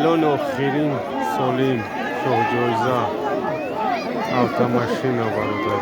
الان آخرین سالیم شاه автомашина برادر.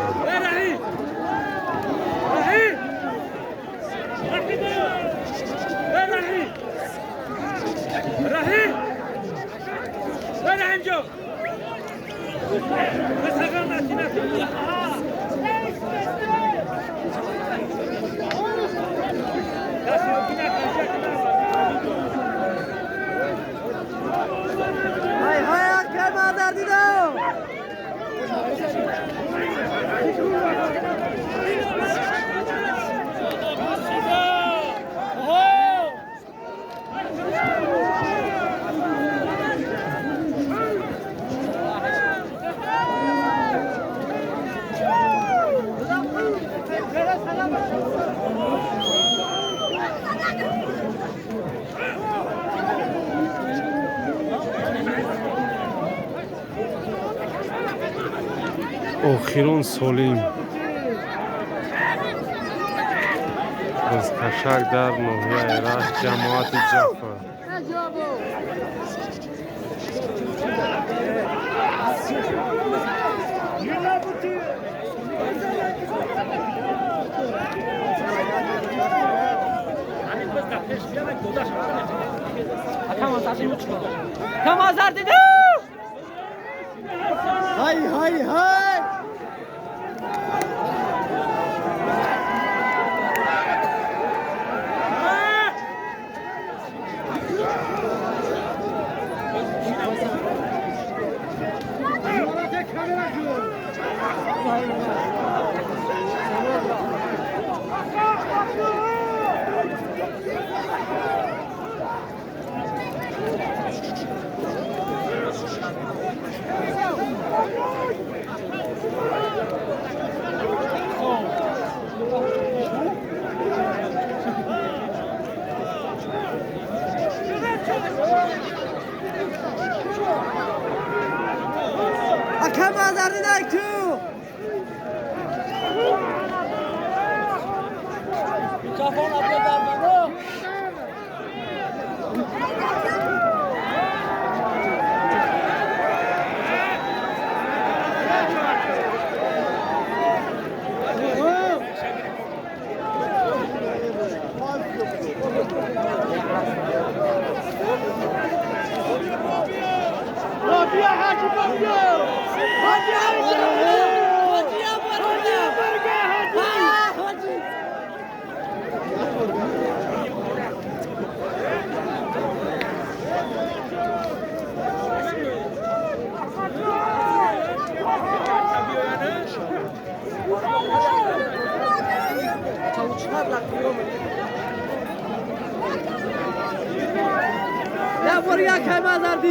آخرین سالیم از کشک در ناحیه رشت جماعت جعفر. Come on, Zardino! Hay hay hay! Come on, Zardino too! Mikrofon atıyor Zardino. Rabia Hacı Rabia! Hacı Hacı! Ya buraya kaymazlardı.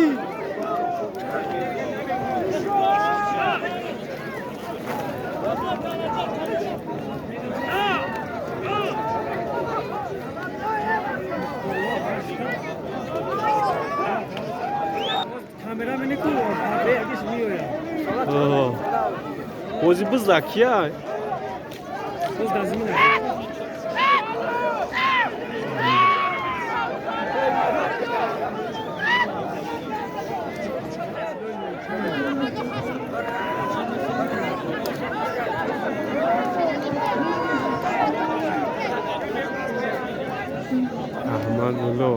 Kameramını kullan. Abi geçmiyor ya. Hoje buzak ya. Buz da zimine. Ahmad Ulu.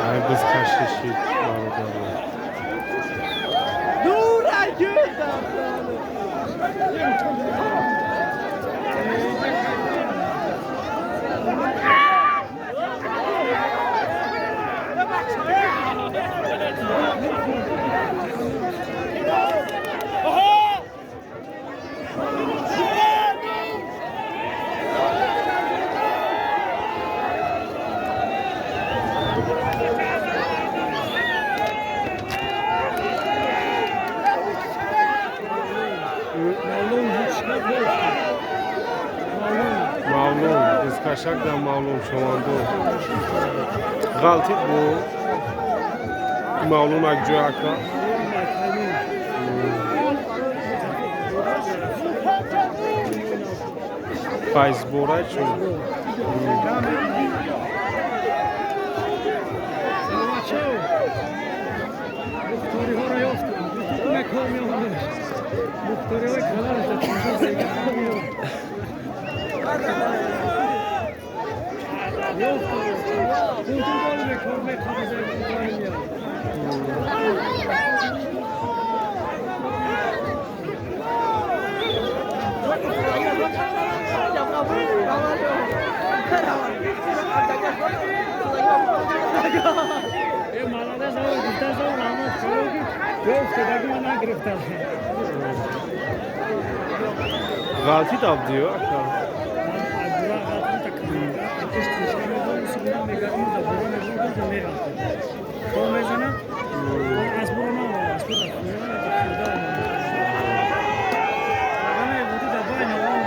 Ay biz kaşışık baradalar. Nura gül. معلوم بزکشک در معلوم شماندو غلطید بو معلوم اک جوی اکا فایز بورای چون مختاری ها را یافتم مختاری کار می آمدش مختاری های کلار از تنجا زیگه ها می آمد یافتم خودتون دارم به کار می خواهی زیگه کاری می آمد یه مالاده زاوی گفته زاوی نامو خلوگی یافته داگی من نگرفته غلطید آب دیو اکا برا غلطان تکنیم اتش تشکر میدونم سبنا میگردیم دا برا میگردیم دا میگردیم خواه میزنه از برا نامو از برا خونه دا خورده آمونه بودی دا بای نوام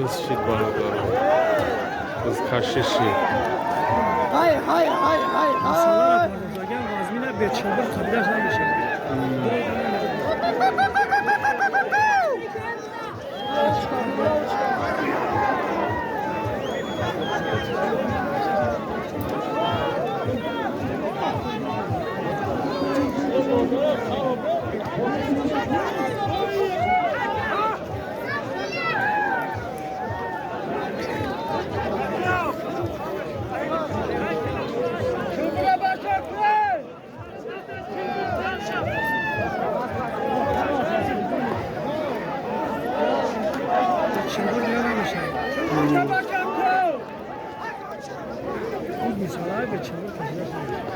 بز شید بانو دارم بز کششی Masalara pardozlagan vazminlar betşabır qiblash namishi. Betşabır namishi. Bu misalar betşabır qiblash namishi.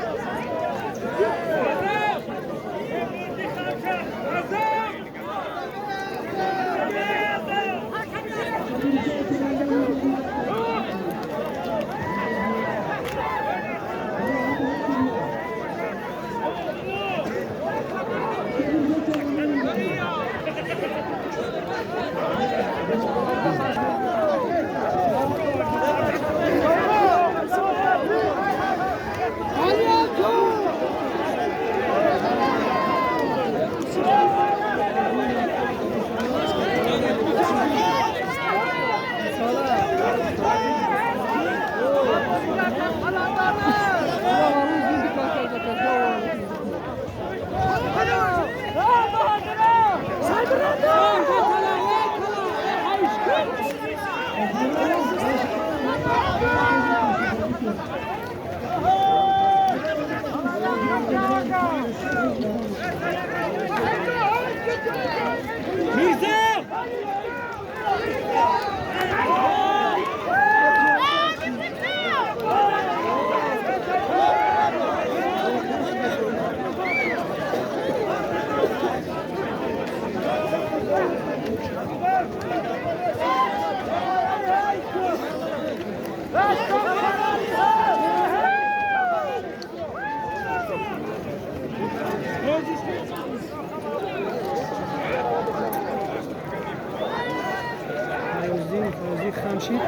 Fawzi Khamshid.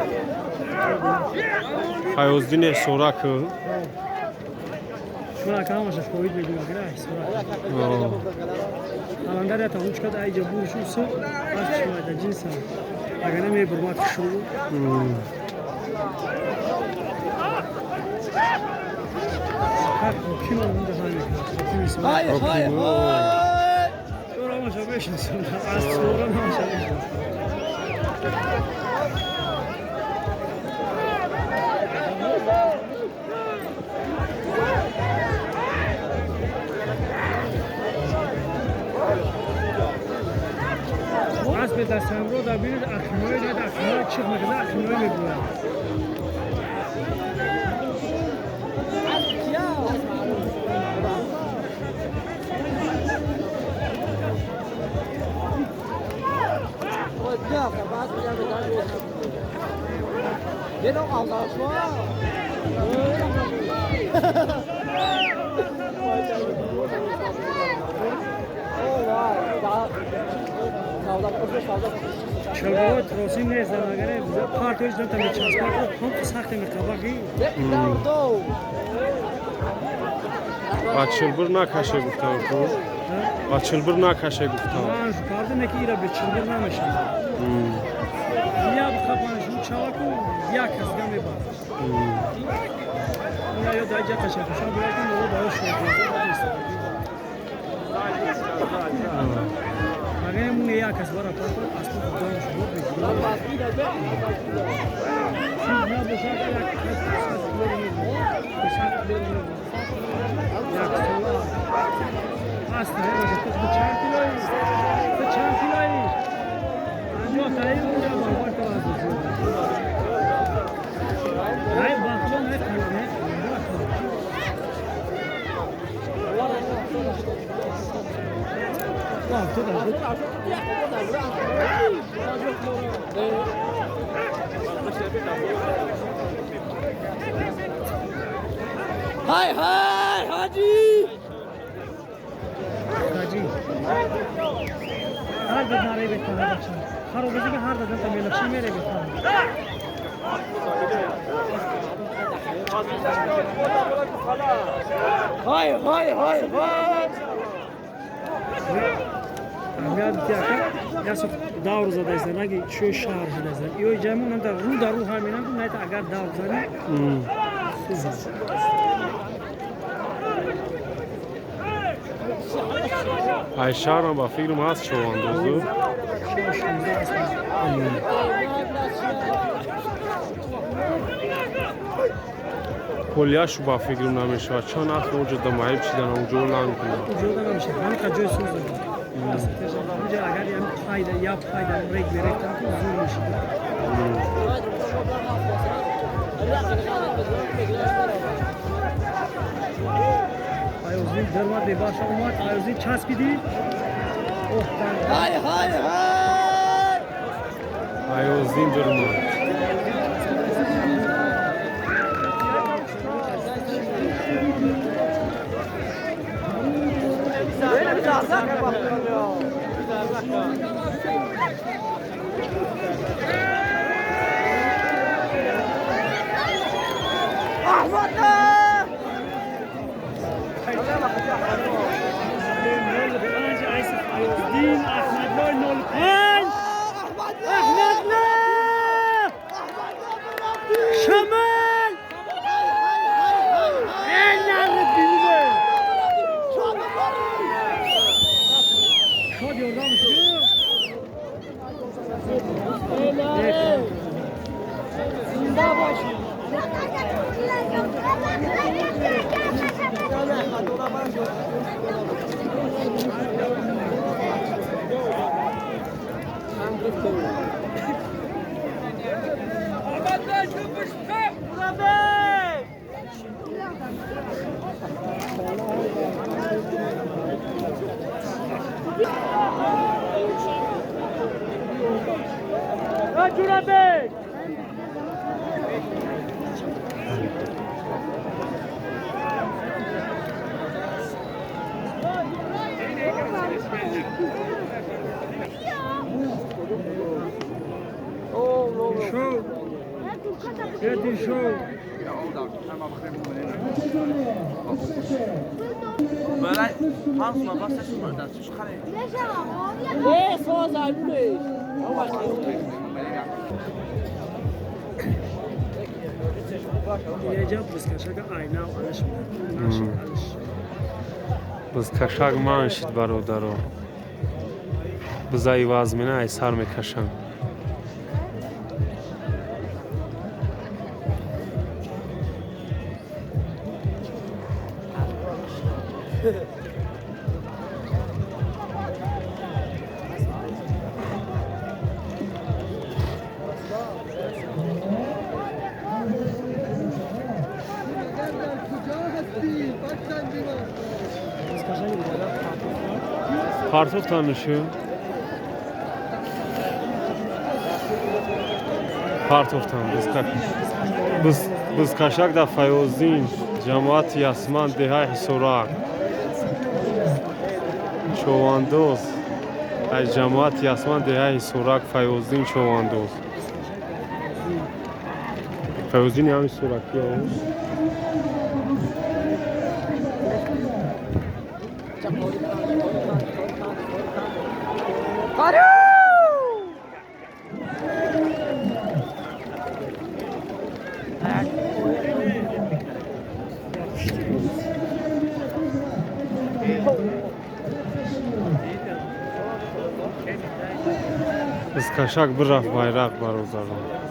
Hayuzdin Sorak Şuna kalmamış Covid میگم گرای سورا. الان در تا اونچ کد ای جبور شو سو از شما در جنس اگر نمی برباد شو هر کی اون ده همین های های سورا ما شبیش نسون از سورا ما شبیش به دستم رو در بین اخمای نه در اخمای چیخ میکنه اخمای میگوید چلگوات روزی نیست نگره پارتوش دادم به ترانسپورت هم ساخته می‌کنی بچلبر نکشه گفتم تو بچلبر نکشه گفتم من کارده نکیره به چلگو نمیشه یا بخوابانش رو چاکو یا کس گمی باز اون یا دایجا کشه کشان بیایدیم رو دایش شد اگه مون یا کس برا پارتو اصلا دایش بود نه بسیار یا کس اصلا به چند کیلویی انجا تایی اونجا باور توازی شد نه باقچه نه کنه واه تو داشت های های حاجی هر دو ناره بکنه بچه هر روزی که هر دو تا میلشی میره بکنه های های های های میاد که یا سو داور زده است نگی شو شهر شده است ایو جمعون در رو همین نگو نه اگر داور زنی ای شهرم با فکرم هست شو اندازو کلیه‌شو با فکرم نمیشه چون اخ اونجا دمایب چیدن اونجا لنگ کنه اونجا نمیشه من که جای سوز دارم اونجا اگر یه فایده یا فایده ریگ بیرکتن که زور میشه آیوزین درمات باشه اومد آیوزین چسبیدی های های های ایوزین درمان بز کشاگ مانشید برادرو بزای وازمینه ای سر میکشن پارتوف tanışıyor. Partoftan biz kaşak da Fayozin cemaat Yasman deha Hisorak Çoğandoz از جماعت یاسمان دهی سوراک فیوزدین چواندوز فیوزدین همین سوراکی ها از کشک برفت بایرق برازارم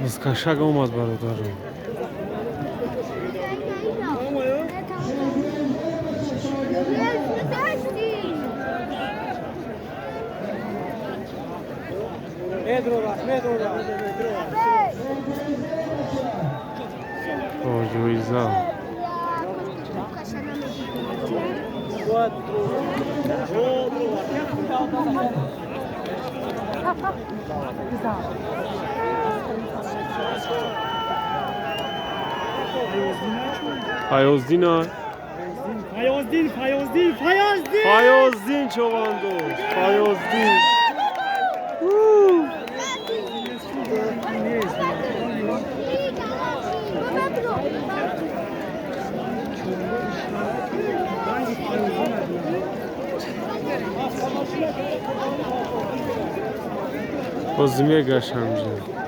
از کشک اومد برادرم جویزا فیوزدین چواندوز فیوزدین بازمیه گشنجه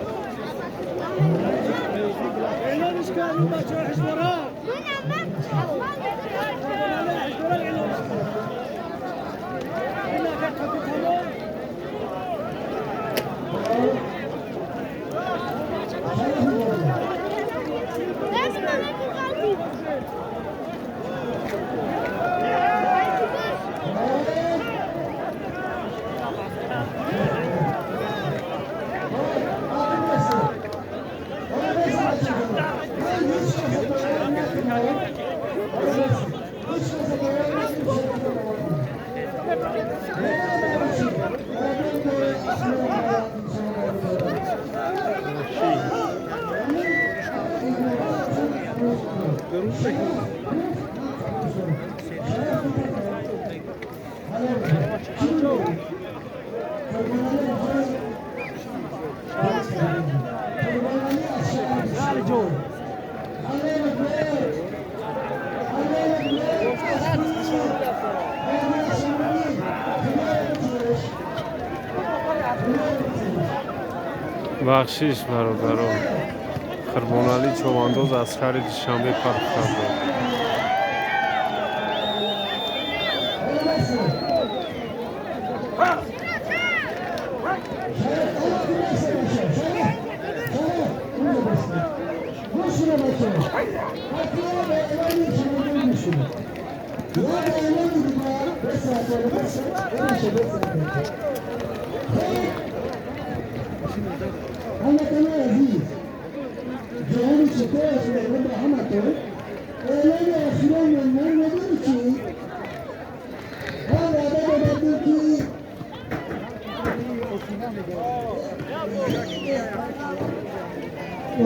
بخشش برادران خربانعلی چواندوز از شهر دوشنبه پخش کرده هموطنان عزیز جهان سپاس و رحمتتون اعلان اخیران من نداری که ما وعده دادیم که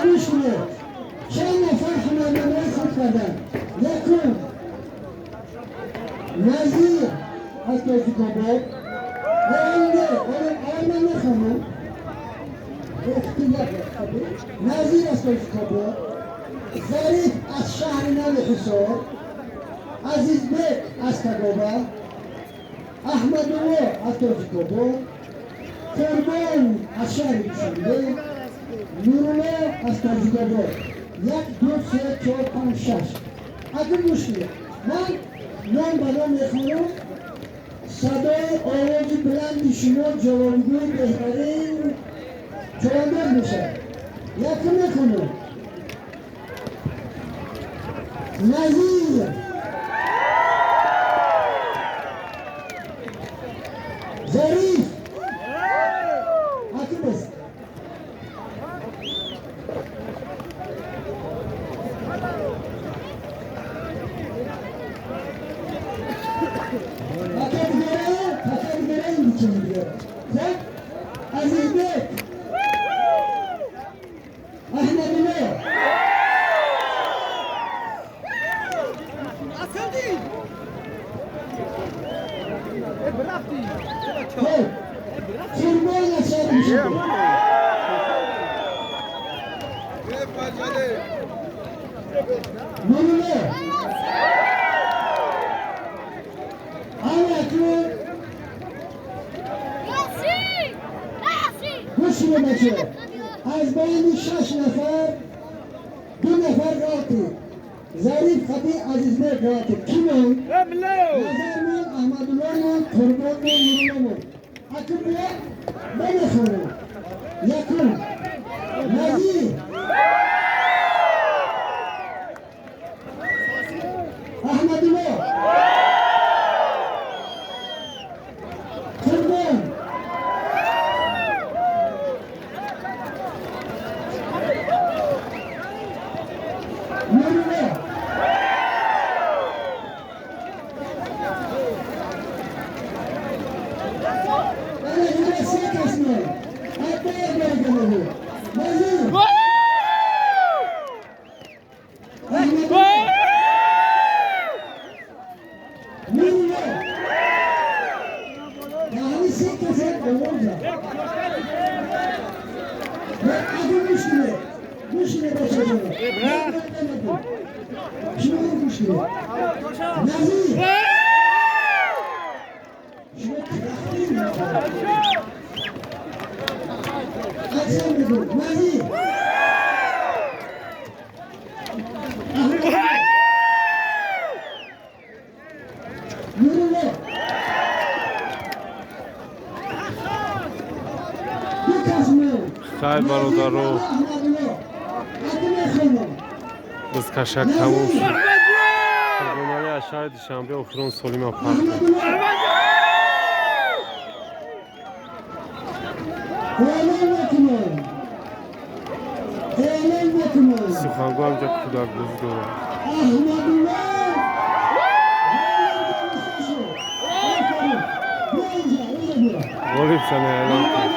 گوش کنید چند نفر خانواده خود کردن یکم نظیر از توزیکاباد و اینده آرمان نخواهم نظیر از توزیکاباد ظریف از شهر نو حصار عزیز بیک از تگابه احمد الله از توزیکاباد قربان از شهر دوشنبه نورالله از توزیکاباد یک دو سه چهار پنج شش اگر گوش کنید من نام به نام میخوانم صدای آواز بلند شما جوابگوی بهترین جوابگر میشه یکی میخوانم نظیر ظریف حتی بست فقط بره این بیچه میگه خب عزیز بیت احمد الله خب فرمان اصلا میشه مولوله اکنون گوش بچه از بین 6 نفر 2 نفر راتی ظریف خطی عزیزبک راتی کی من؟ نظر من احمد الله من قربان من مولوله من اکنون بیا بنخونم یکم نظیر احمد الله قربان مولوله انا هنا سيك اسمي اكبر برقمه نظير احمد الله مولوله يعني سيك سيك اولوجا اقول مشكله باشا شنو المشكله نظير أحسن بقول نظير مولوله خیر برادرو دستکشک تموم شد قربانیای از شهر دوشنبه اخیران سالم پخت سخنگو همجا کودک بزرگ غریب سنه اعلان کرد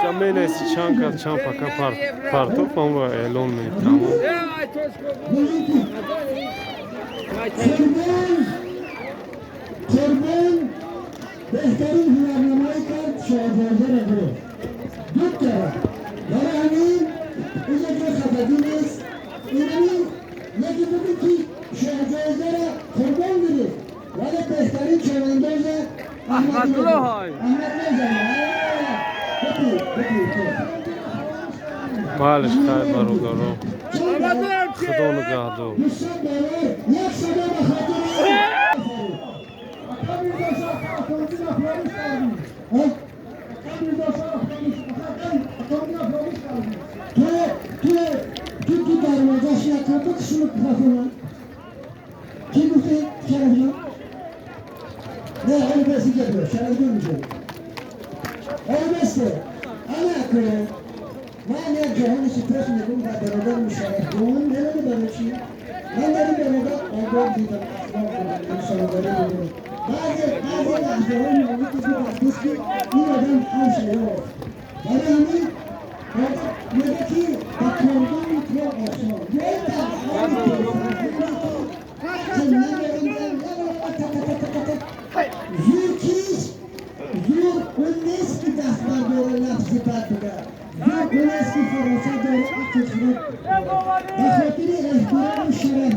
جمعه نیستی چند کرد چند پکا پرتوف هم و اعلان میتونم قربان بهترین هنرنمایی کرد شاهزاده را گرفت دو طرف برای همین اینجا که خفگی نیست اینمی یکی بودی که شاهزاده را قربان گرفت ولی بهترین چوانداز احمد الله بالش خیر برادرو خدا نگهدار یک صدا به خاطر تو دروازه شیعه کرده کشون کفافونه کی گفته شرفیان؟ نه حالا بسی جدو شرفیان میشه حالا بسته انا اکنه من یک جهان سپرس میگم و برادر مشرف دون نمیده برای چی؟ من داریم برادر آگاه دیدم اخلاق مسالداری میگم بعضی لحظه های میگم که دوست که این آدم همشه یا برای همین میگه که با کردن تو آسان یک دفعه زور کیست؟ زور اون نیست که دست برداره لفظی بد بگه زور اون نیست که فرانسه داره عقل خرد به خاطر احترام شرف